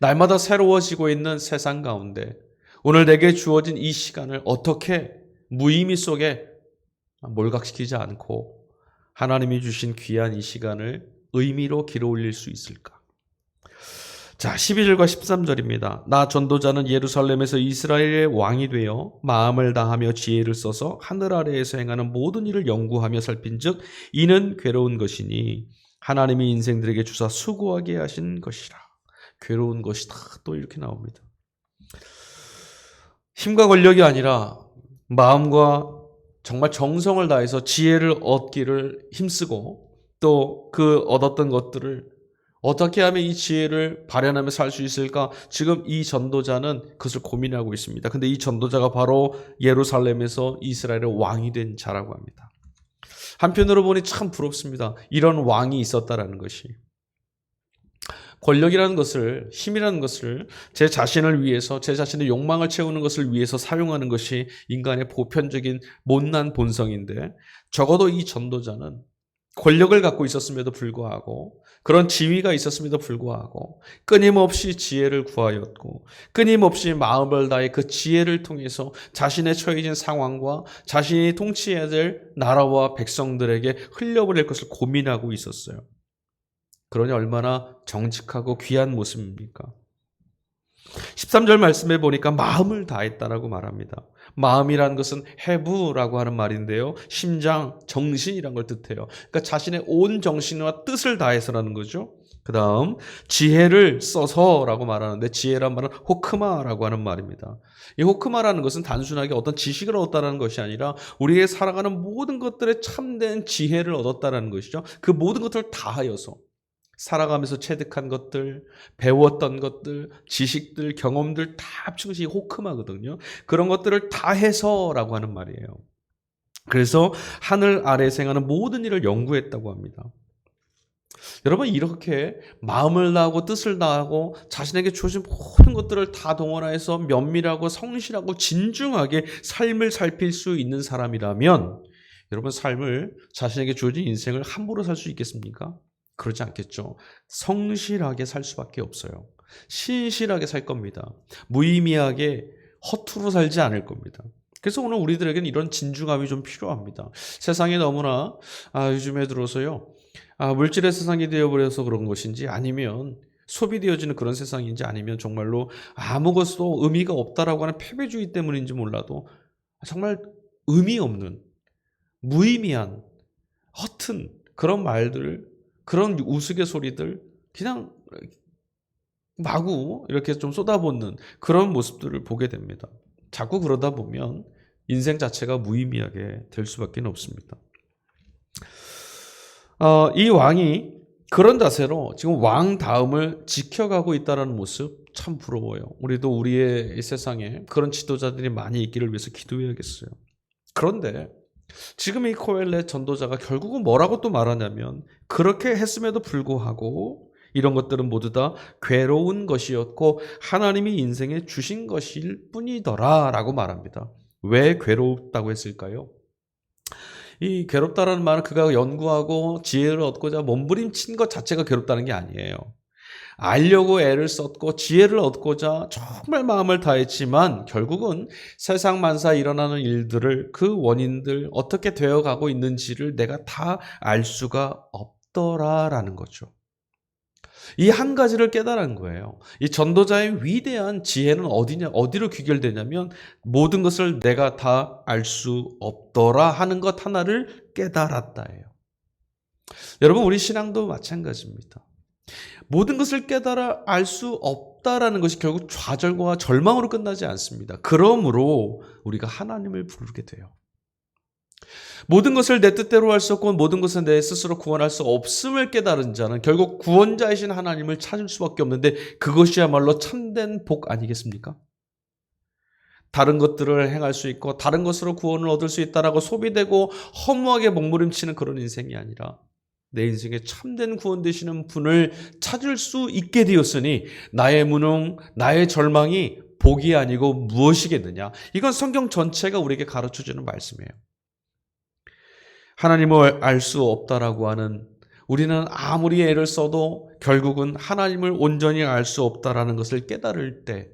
날마다 새로워지고 있는 세상 가운데 오늘 내게 주어진 이 시간을 어떻게 무의미 속에 몰각시키지 않고 하나님이 주신 귀한 이 시간을 의미로 길어 올릴 수 있을까? 자, 12절과 13절입니다. 나 전도자는 예루살렘에서 이스라엘의 왕이 되어 마음을 다하며 지혜를 써서 하늘 아래에서 행하는 모든 일을 연구하며 살핀즉 이는 괴로운 것이니 하나님이 인생들에게 주사 수고하게 하신 것이라. 괴로운 것이다. 또 이렇게 나옵니다. 힘과 권력이 아니라 마음과 정말 정성을 다해서 지혜를 얻기를 힘쓰고 또 그 얻었던 것들을 어떻게 하면 이 지혜를 발현하며 살 수 있을까? 지금 이 전도자는 그것을 고민하고 있습니다. 근데 이 전도자가 바로 예루살렘에서 이스라엘의 왕이 된 자라고 합니다. 한편으로 보니 참 부럽습니다. 이런 왕이 있었다라는 것이. 권력이라는 것을, 힘이라는 것을 제 자신을 위해서, 제 자신의 욕망을 채우는 것을 위해서 사용하는 것이 인간의 보편적인 못난 본성인데 적어도 이 전도자는 권력을 갖고 있었음에도 불구하고 그런 지위가 있었음에도 불구하고 끊임없이 지혜를 구하였고 끊임없이 마음을 다해 그 지혜를 통해서 자신의 처해진 상황과 자신이 통치해야 될 나라와 백성들에게 흘려보낼 것을 고민하고 있었어요. 그러니 얼마나 정직하고 귀한 모습입니까? 13절 말씀에 보니까 마음을 다했다라고 말합니다. 마음이라는 것은 해부라고 하는 말인데요. 심장, 정신이란 걸 뜻해요. 그러니까 자신의 온 정신과 뜻을 다해서라는 거죠. 그 다음 지혜를 써서라고 말하는데 지혜란 말은 호크마라고 하는 말입니다. 이 호크마라는 것은 단순하게 어떤 지식을 얻었다는 것이 아니라 우리의 살아가는 모든 것들에 참된 지혜를 얻었다는 것이죠. 그 모든 것들을 다하여서 살아가면서 체득한 것들, 배웠던 것들, 지식들, 경험들 다 합친 것이 호크마거든요. 그런 것들을 다 해서라고 하는 말이에요. 그래서 하늘 아래에서 행하는 모든 일을 연구했다고 합니다. 여러분, 이렇게 마음을 다하고 뜻을 다하고 자신에게 주어진 모든 것들을 다 동원해서 면밀하고 성실하고 진중하게 삶을 살필 수 있는 사람이라면 여러분, 삶을, 자신에게 주어진 인생을 함부로 살 수 있겠습니까? 그러지 않겠죠. 성실하게 살 수밖에 없어요. 신실하게 살 겁니다. 무의미하게 허투루 살지 않을 겁니다. 그래서 오늘 우리들에게는 이런 진중함이 좀 필요합니다. 세상에 너무나 요즘에 들어서요. 물질의 세상이 되어버려서 그런 것인지 아니면 소비되어지는 그런 세상인지 아니면 정말로 아무것도 의미가 없다라고 하는 패배주의 때문인지 몰라도 정말 의미 없는 무의미한 허튼 그런 말들 그런 우스갯소리들 그냥 마구 이렇게 좀 쏟아붓는 그런 모습들을 보게 됩니다. 자꾸 그러다 보면 인생 자체가 무의미하게 될 수밖에 없습니다. 이 왕이 그런 자세로 지금 왕 다음을 지켜가고 있다는 모습 참 부러워요. 우리도 우리의 세상에 그런 지도자들이 많이 있기를 위해서 기도해야겠어요. 그런데 지금 이 코엘렛 전도자가 결국은 뭐라고 또 말하냐면 그렇게 했음에도 불구하고 이런 것들은 모두 다 괴로운 것이었고 하나님이 인생에 주신 것일 뿐이더라 라고 말합니다. 왜 괴롭다고 했을까요? 이 괴롭다라는 말은 그가 연구하고 지혜를 얻고자 몸부림친 것 자체가 괴롭다는 게 아니에요. 알려고 애를 썼고 지혜를 얻고자 정말 마음을 다했지만 결국은 세상 만사에 일어나는 일들을 그 원인들 어떻게 되어가고 있는지를 내가 다 알 수가 없더라라는 거죠. 이 한 가지를 깨달은 거예요. 이 전도자의 위대한 지혜는 어디로 귀결되냐면 모든 것을 내가 다 알 수 없더라 하는 것 하나를 깨달았다예요. 여러분, 우리 신앙도 마찬가지입니다. 모든 것을 깨달아 알 수 없다라는 것이 결국 좌절과 절망으로 끝나지 않습니다. 그러므로 우리가 하나님을 부르게 돼요. 모든 것을 내 뜻대로 할 수 없고 모든 것은 내 스스로 구원할 수 없음을 깨달은 자는 결국 구원자이신 하나님을 찾을 수밖에 없는데 그것이야말로 참된 복 아니겠습니까? 다른 것들을 행할 수 있고 다른 것으로 구원을 얻을 수 있다라고 소비되고 허무하게 먹무림치는 그런 인생이 아니라 내 인생에 참된 구원 되시는 분을 찾을 수 있게 되었으니 나의 무능, 나의 절망이 복이 아니고 무엇이겠느냐. 이건 성경 전체가 우리에게 가르쳐주는 말씀이에요. 하나님을 알 수 없다라고 하는, 우리는 아무리 애를 써도 결국은 하나님을 온전히 알 수 없다라는 것을 깨달을 때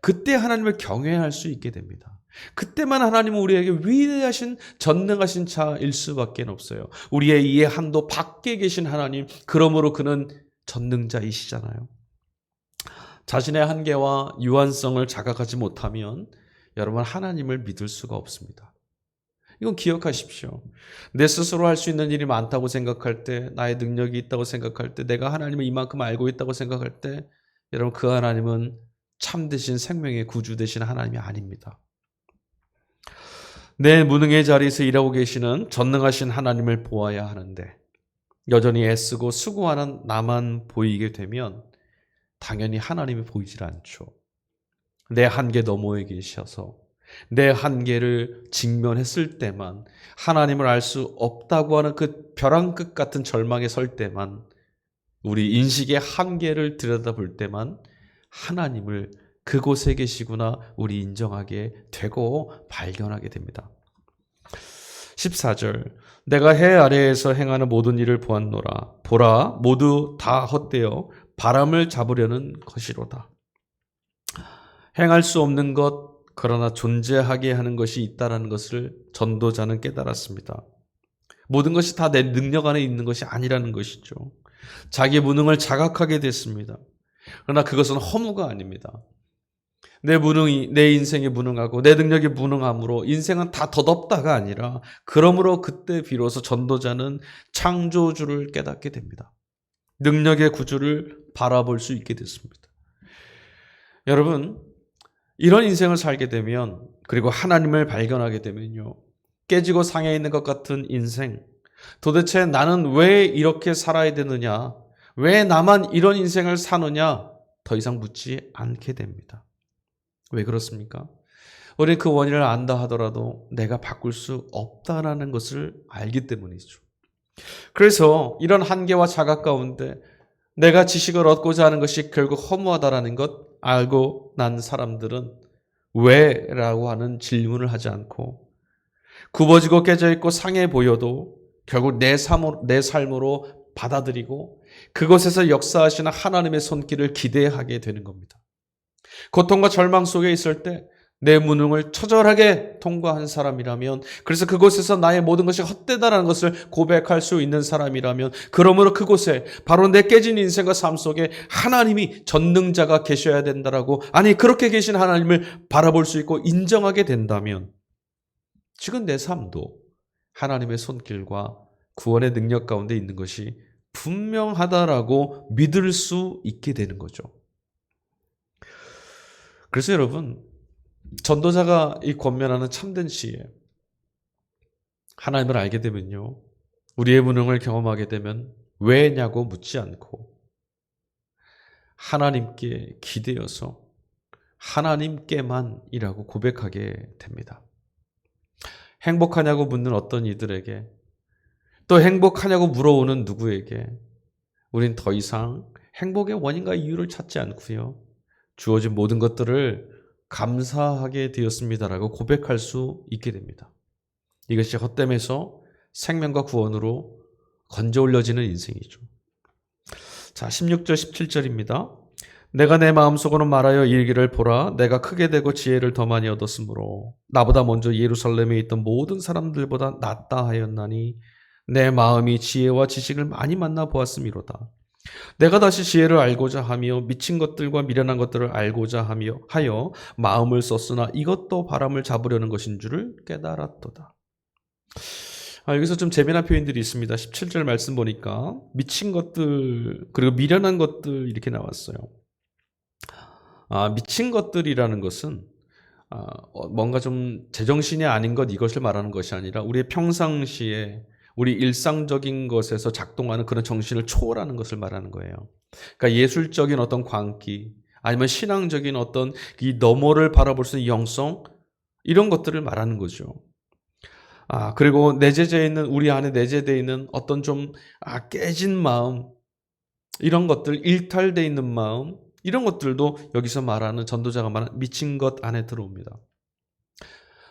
그때 하나님을 경외할 수 있게 됩니다. 그때만 하나님은 우리에게 위대하신 전능하신 자일 수밖에 없어요. 우리의 이해 한도 밖에 계신 하나님, 그러므로 그는 전능자이시잖아요. 자신의 한계와 유한성을 자각하지 못하면 여러분 하나님을 믿을 수가 없습니다. 이건 기억하십시오. 내 스스로 할 수 있는 일이 많다고 생각할 때, 나의 능력이 있다고 생각할 때, 내가 하나님을 이만큼 알고 있다고 생각할 때 여러분 그 하나님은 참되신 생명의 구주 되신 하나님이 아닙니다. 내 무능의 자리에서 일하고 계시는 전능하신 하나님을 보아야 하는데 여전히 애쓰고 수고하는 나만 보이게 되면 당연히 하나님이 보이질 않죠. 내 한계 너머에 계셔서 내 한계를 직면했을 때만, 하나님을 알 수 없다고 하는 그 벼랑 끝 같은 절망에 설 때만, 우리 인식의 한계를 들여다볼 때만 하나님을 그곳에 계시구나 우리 인정하게 되고 발견하게 됩니다. 14절, 내가 해 아래에서 행하는 모든 일을 보았노라. 보라, 모두 다 헛되어 바람을 잡으려는 것이로다. 행할 수 없는 것, 그러나 존재하게 하는 것이 있다는 것을 전도자는 깨달았습니다. 모든 것이 다 내 능력 안에 있는 것이 아니라는 것이죠. 자기 무능을 자각하게 됐습니다. 그러나 그것은 허무가 아닙니다. 내 인생이 무능하고 내 능력이 무능함으로 인생은 다 덧없다가 아니라, 그러므로 그때 비로소 전도자는 창조주를 깨닫게 됩니다. 능력의 구주를 바라볼 수 있게 됐습니다. 여러분, 이런 인생을 살게 되면, 그리고 하나님을 발견하게 되면요, 깨지고 상해 있는 것 같은 인생, 도대체 나는 왜 이렇게 살아야 되느냐, 왜 나만 이런 인생을 사느냐, 더 이상 묻지 않게 됩니다. 왜 그렇습니까? 우리 그 원인을 안다 하더라도 내가 바꿀 수 없다라는 것을 알기 때문이죠. 그래서 이런 한계와 자각 가운데 내가 지식을 얻고자 하는 것이 결국 허무하다라는 것 알고 난 사람들은 왜? 라고 하는 질문을 하지 않고, 굽어지고 깨져 있고 상해 보여도 결국 내 삶으로 받아들이고 그곳에서 역사하시는 하나님의 손길을 기대하게 되는 겁니다. 고통과 절망 속에 있을 때 내 무능을 처절하게 통과한 사람이라면, 그래서 그곳에서 나의 모든 것이 헛되다라는 것을 고백할 수 있는 사람이라면, 그러므로 그곳에 바로 내 깨진 인생과 삶 속에 하나님이 전능자가 계셔야 된다라고, 아니 그렇게 계신 하나님을 바라볼 수 있고 인정하게 된다면 지금 내 삶도 하나님의 손길과 구원의 능력 가운데 있는 것이 분명하다라고 믿을 수 있게 되는 거죠. 그래서 여러분, 전도자가 이 권면하는 참된 시에 하나님을 알게 되면요, 우리의 무능을 경험하게 되면 왜냐고 묻지 않고 하나님께 기대어서 하나님께만이라고 고백하게 됩니다. 행복하냐고 묻는 어떤 이들에게, 또 행복하냐고 물어오는 누구에게 우린 더 이상 행복의 원인과 이유를 찾지 않고요, 주어진 모든 것들을 감사하게 되었습니다라고 고백할 수 있게 됩니다. 이것이 헛됨에서 생명과 구원으로 건져 올려지는 인생이죠. 자, 16절 17절입니다. 내가 내 마음속으로 말하여 이르기를 보라 내가 크게 되고 지혜를 더 많이 얻었으므로 나보다 먼저 예루살렘에 있던 모든 사람들보다 낫다 하였나니 내 마음이 지혜와 지식을 많이 만나 보았음이로다. 내가 다시 지혜를 알고자 하며 미친 것들과 미련한 것들을 알고자 하여 마음을 썼으나 이것도 바람을 잡으려는 것인 줄을 깨달았도다. 여기서 좀 재미난 표현들이 있습니다. 17절 말씀 보니까 미친 것들 그리고 미련한 것들 이렇게 나왔어요. 미친 것들이라는 것은 뭔가 좀 제정신이 아닌 것 이것을 말하는 것이 아니라 우리의 평상시에 우리 일상적인 것에서 작동하는 그런 정신을 초월하는 것을 말하는 거예요. 그러니까 예술적인 어떤 광기 아니면 신앙적인 어떤 이 너머를 바라볼 수 있는 영성 이런 것들을 말하는 거죠. 그리고 내재되어 있는 우리 안에 내재되어 있는 어떤 좀 깨진 마음 이런 것들 일탈되어 있는 마음 이런 것들도 여기서 말하는 전도자가 말하는 미친 것 안에 들어옵니다.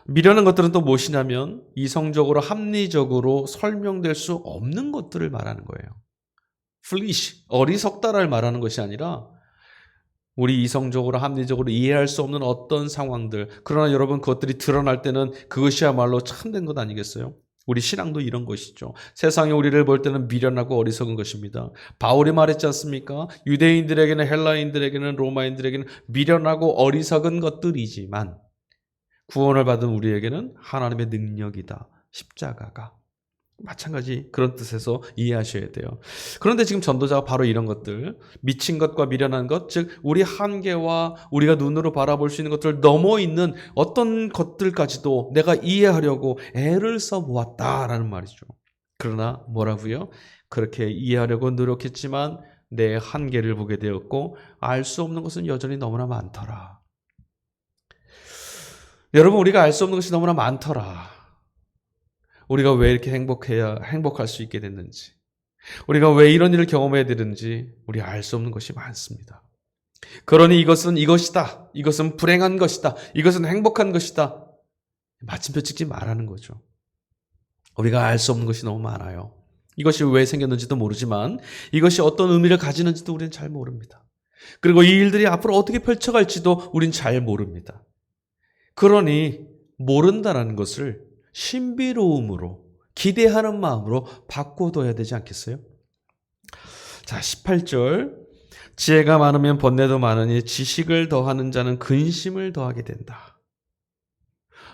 미련한 것들은 또 무엇이냐면 이성적으로 합리적으로 설명될 수 없는 것들을 말하는 거예요. foolish, 어리석다를 말하는 것이 아니라 우리 이성적으로 합리적으로 이해할 수 없는 어떤 상황들 그러나 여러분 그것들이 드러날 때는 그것이야말로 참된 것 아니겠어요? 우리 신앙도 이런 것이죠. 세상이 우리를 볼 때는 미련하고 어리석은 것입니다. 바울이 말했지 않습니까? 유대인들에게는 헬라인들에게는 로마인들에게는 미련하고 어리석은 것들이지만 구원을 받은 우리에게는 하나님의 능력이다. 십자가가. 마찬가지 그런 뜻에서 이해하셔야 돼요. 그런데 지금 전도자가 바로 이런 것들, 미친 것과 미련한 것, 즉 우리 한계와 우리가 눈으로 바라볼 수 있는 것들 넘어 있는 어떤 것들까지도 내가 이해하려고 애를 써보았다라는 말이죠. 그러나 뭐라고요? 그렇게 이해하려고 노력했지만 내 한계를 보게 되었고 알 수 없는 것은 여전히 너무나 많더라. 여러분 우리가 알 수 없는 것이 너무나 많더라. 우리가 왜 이렇게 행복할 수 있게 됐는지, 우리가 왜 이런 일을 경험해야 되는지 우리 알 수 없는 것이 많습니다. 그러니 이것은 이것이다. 이것은 불행한 것이다. 이것은 행복한 것이다. 마침표 찍지 말라는 거죠. 우리가 알 수 없는 것이 너무 많아요. 이것이 왜 생겼는지도 모르지만 이것이 어떤 의미를 가지는지도 우리는 잘 모릅니다. 그리고 이 일들이 앞으로 어떻게 펼쳐갈지도 우리는 잘 모릅니다. 그러니 모른다는 것을 신비로움으로 기대하는 마음으로 바꿔둬야 되지 않겠어요? 자, 18절 지혜가 많으면 번뇌도 많으니 지식을 더하는 자는 근심을 더하게 된다.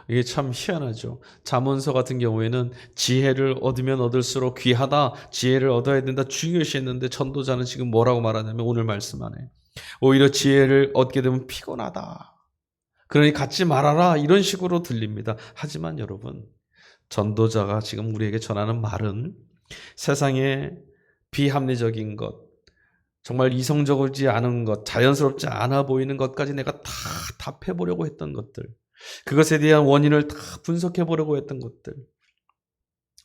이게 참 희한하죠. 잠언서 같은 경우에는 지혜를 얻으면 얻을수록 귀하다. 지혜를 얻어야 된다. 중요시했는데 전도자는 지금 뭐라고 말하냐면 오늘 말씀 안에 오히려 지혜를 얻게 되면 피곤하다. 그러니 갖지 말아라 이런 식으로 들립니다. 하지만 여러분 전도자가 지금 우리에게 전하는 말은 세상에 비합리적인 것 정말 이성적이지 않은 것 자연스럽지 않아 보이는 것까지 내가 다 답해보려고 했던 것들 그것에 대한 원인을 다 분석해보려고 했던 것들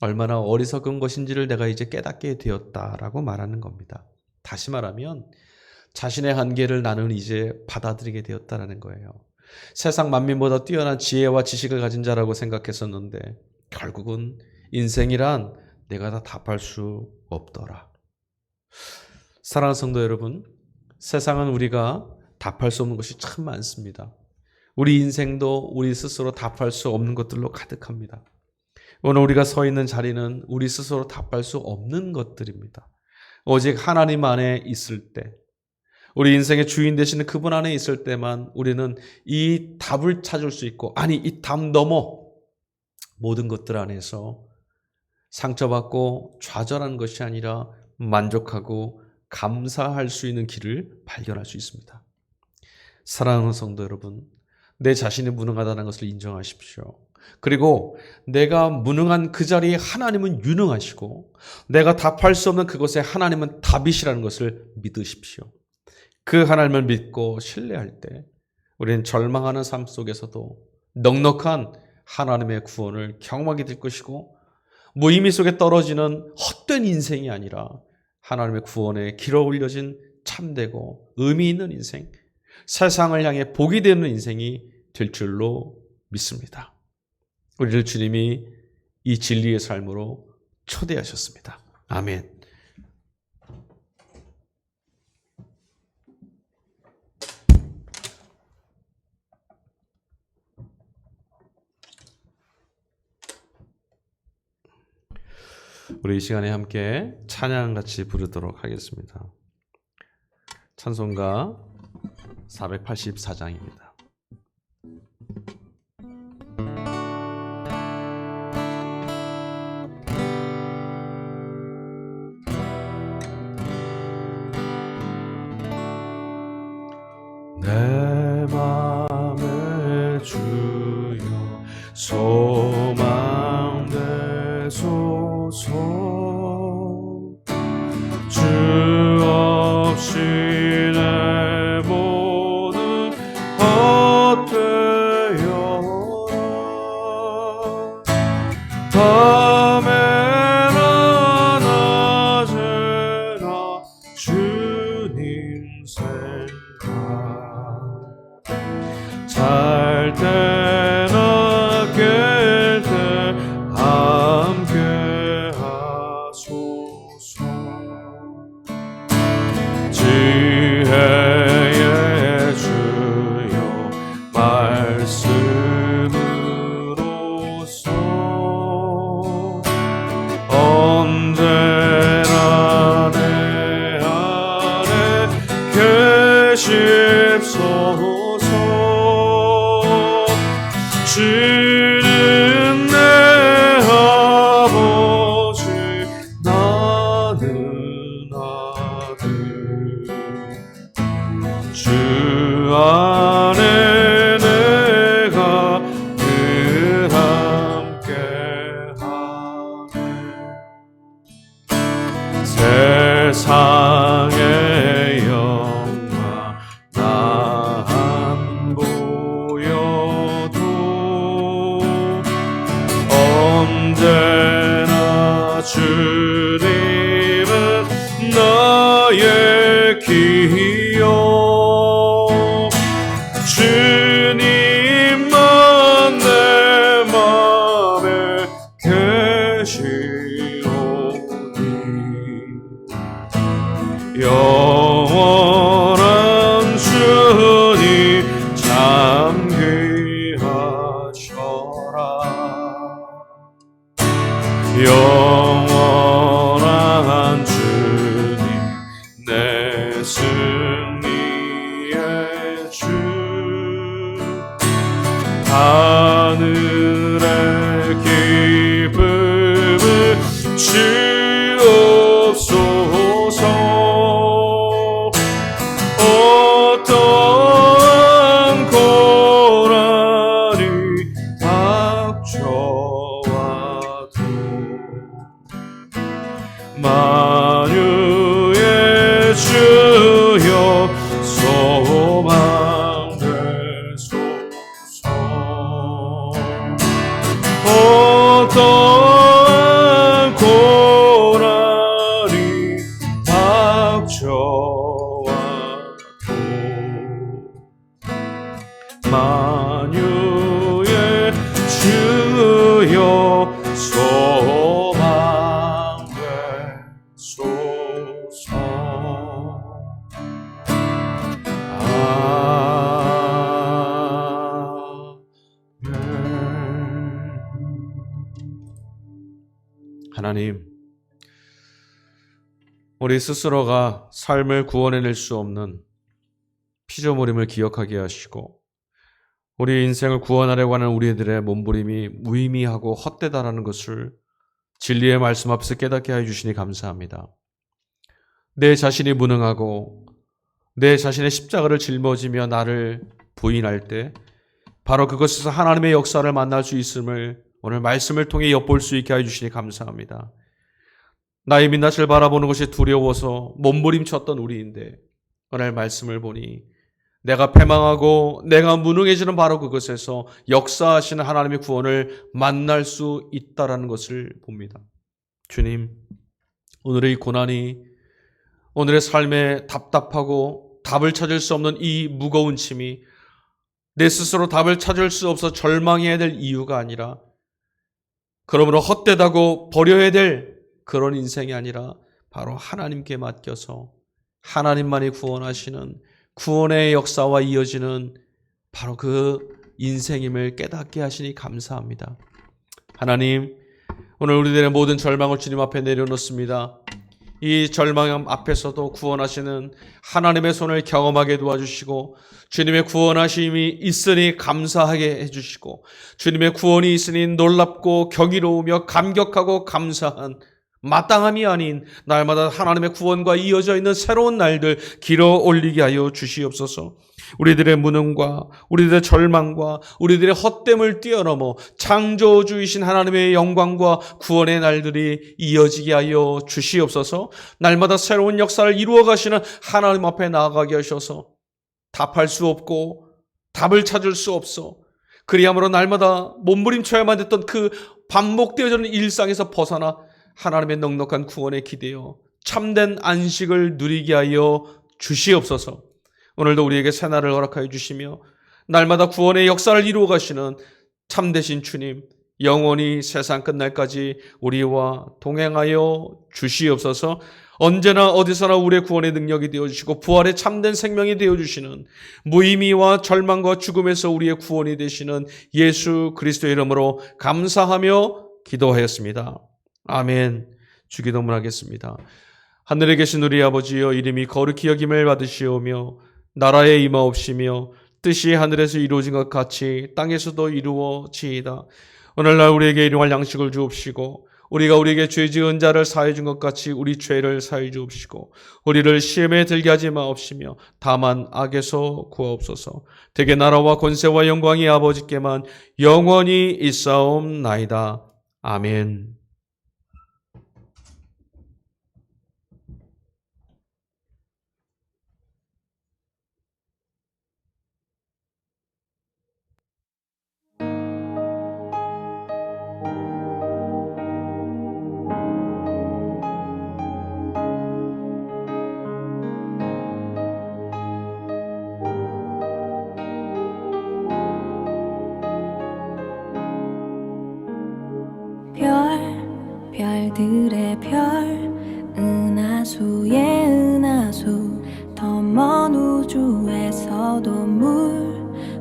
얼마나 어리석은 것인지를 내가 이제 깨닫게 되었다라고 말하는 겁니다. 다시 말하면 자신의 한계를 나는 이제 받아들이게 되었다라는 거예요. 세상 만민보다 뛰어난 지혜와 지식을 가진 자라고 생각했었는데 결국은 인생이란 내가 다 답할 수 없더라. 사랑하는 성도 여러분, 세상은 우리가 답할 수 없는 것이 참 많습니다. 우리 인생도 우리 스스로 답할 수 없는 것들로 가득합니다. 오늘 우리가 서 있는 자리는 우리 스스로 답할 수 없는 것들입니다. 오직 하나님 안에 있을 때 우리 인생의 주인 되시는 그분 안에 있을 때만 우리는 이 답을 찾을 수 있고 아니 이 답 넘어 모든 것들 안에서 상처받고 좌절한 것이 아니라 만족하고 감사할 수 있는 길을 발견할 수 있습니다. 사랑하는 성도 여러분, 내 자신이 무능하다는 것을 인정하십시오. 그리고 내가 무능한 그 자리에 하나님은 유능하시고 내가 답할 수 없는 그곳에 하나님은 답이시라는 것을 믿으십시오. 그 하나님을 믿고 신뢰할 때 우리는 절망하는 삶 속에서도 넉넉한 하나님의 구원을 경험하게 될 것이고 무의미 속에 떨어지는 헛된 인생이 아니라 하나님의 구원에 길어 올려진 참되고 의미 있는 인생, 세상을 향해 복이 되는 인생이 될 줄로 믿습니다. 우리를 주님이 이 진리의 삶으로 초대하셨습니다. 아멘. 우리 이 시간에 함께 찬양 같이 부르도록 하겠습니다. 찬송가 484장입니다. 내 맘에 주여 소망 되소서. 주 없이 내 모든 헛되어라. 밤에나 낮에나 주님 생각, 잘 때나 깰 때 함께 하소서. 지혜의 주여 말씀으로써 언제나 내 안에 계십소서. 주는 내 아버지 나는 아들. 주 안에 내가 늘 함께하네. 세상의 영광 나 안 보여도 언제나 주님은 나의 기여. 주님만 내 맘에 계시오니 영원한 주님 참 귀하셔라. 영원한 주님 내 승리의 주. 하늘의 기쁨을 주옵소서. 어떠한 고난이 닥쳐와도 만유의 주여 소망 되소서. 어떠한 고난이 닥쳐와도 만유의 주여 소망 되소서. 하나님, 우리 스스로가 삶을 구원해낼 수 없는 피조물임을 기억하게 하시고 우리 인생을 구원하려고 하는 우리들의 몸부림이 무의미하고 헛되다라는 것을 진리의 말씀 앞에서 깨닫게 해주시니 감사합니다. 내 자신이 무능하고 내 자신의 십자가를 짊어지며 나를 부인할 때 바로 그것에서 하나님의 역사를 만날 수 있음을 오늘 말씀을 통해 엿볼 수 있게 해주시니 감사합니다. 나의 민낯을 바라보는 것이 두려워서 몸부림쳤던 우리인데 오늘 말씀을 보니 내가 패망하고 내가 무능해지는 바로 그것에서 역사하시는 하나님의 구원을 만날 수 있다는 것을 봅니다. 주님, 오늘의 고난이 오늘의 삶에 답답하고 답을 찾을 수 없는 이 무거운 짐이 내 스스로 답을 찾을 수 없어 절망해야 될 이유가 아니라 그러므로 헛되다고 버려야 될 그런 인생이 아니라 바로 하나님께 맡겨서 하나님만이 구원하시는 구원의 역사와 이어지는 바로 그 인생임을 깨닫게 하시니 감사합니다. 하나님, 오늘 우리들의 모든 절망을 주님 앞에 내려놓습니다. 이 절망 앞에서도 구원하시는 하나님의 손을 경험하게 도와주시고 주님의 구원하심이 있으니 감사하게 해주시고 주님의 구원이 있으니 놀랍고 경이로우며 감격하고 감사한 마땅함이 아닌 날마다 하나님의 구원과 이어져 있는 새로운 날들 길어 올리게 하여 주시옵소서. 우리들의 무능과 우리들의 절망과 우리들의 헛됨을 뛰어넘어 창조주이신 하나님의 영광과 구원의 날들이 이어지게 하여 주시옵소서. 날마다 새로운 역사를 이루어 가시는 하나님 앞에 나아가게 하셔서 답할 수 없고 답을 찾을 수 없어 그리함으로 날마다 몸부림쳐야만 했던 그 반복되어지는 일상에서 벗어나 하나님의 넉넉한 구원에 기대어 참된 안식을 누리게 하여 주시옵소서. 오늘도 우리에게 새날을 허락하여 주시며 날마다 구원의 역사를 이루어 가시는 참되신 주님, 영원히 세상 끝날까지 우리와 동행하여 주시옵소서. 언제나 어디서나 우리의 구원의 능력이 되어주시고 부활의 참된 생명이 되어주시는 무의미와 절망과 죽음에서 우리의 구원이 되시는 예수 그리스도의 이름으로 감사하며 기도하였습니다. 아멘. 주기도문 하겠습니다. 하늘에 계신 우리 아버지여, 이름이 거룩히 여김을 받으시오며 나라에 임하옵시며 뜻이 하늘에서 이루어진 것 같이 땅에서도 이루어지이다. 오늘날 우리에게 일용할 양식을 주옵시고 우리가 우리에게 죄 지은 자를 사해 준 것 같이 우리 죄를 사해 주옵시고 우리를 시험에 들게 하지 마옵시며 다만 악에서 구하옵소서. 대개 나라와 권세와 영광이 아버지께만 영원히 있사옵나이다. 아멘. 별들의 별, 은하수의 은하수, 더 먼 우주에서도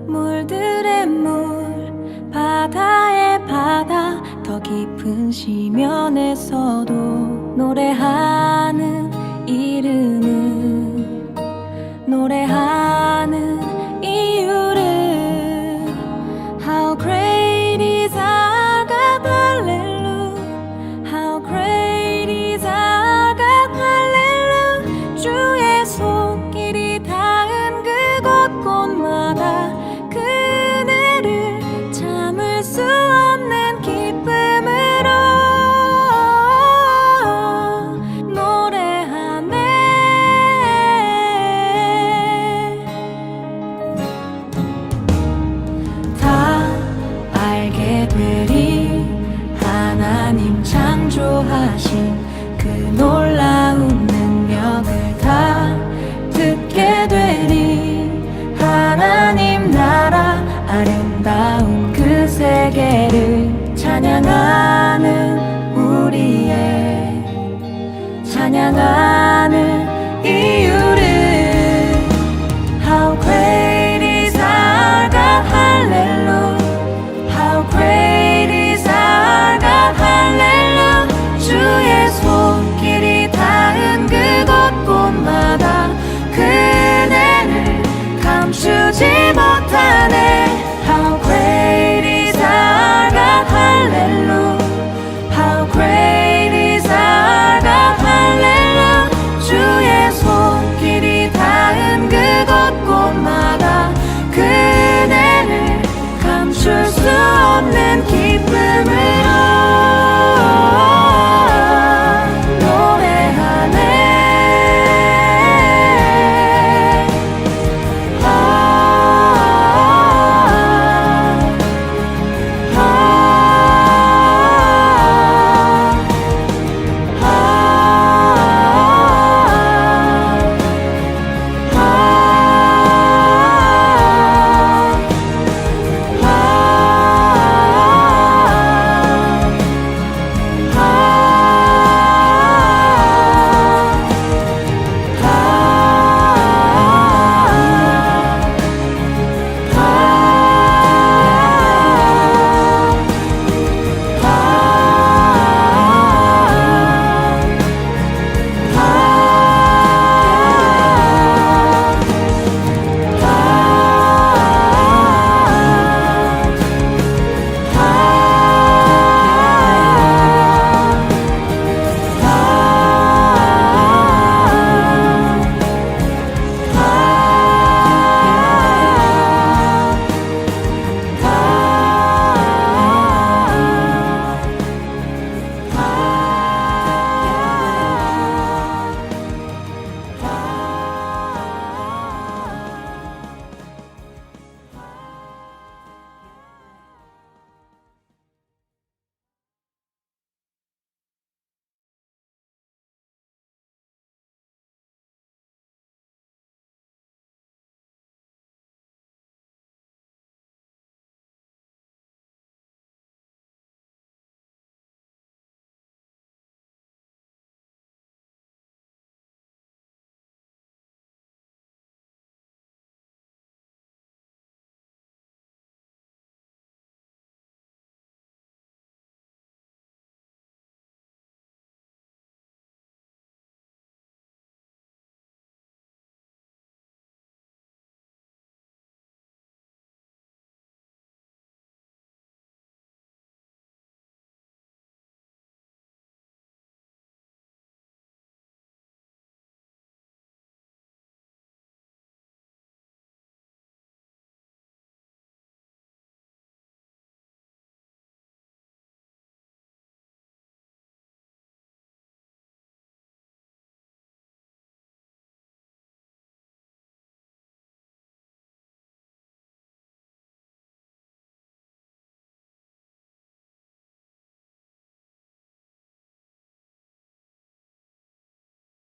물들의 물, 바다의 바다, 더 깊은 심연에서도 노래하는 이름을, 노래하는 이유를. How great is our God, hallelujah. How great is our God, hallelujah. 주의 손길이 닿은 그곳 곳마다 그네를 참을 수 없는 기쁨으로 노래하네. 다 알게 되리 하나님 창조하신 그 놀라운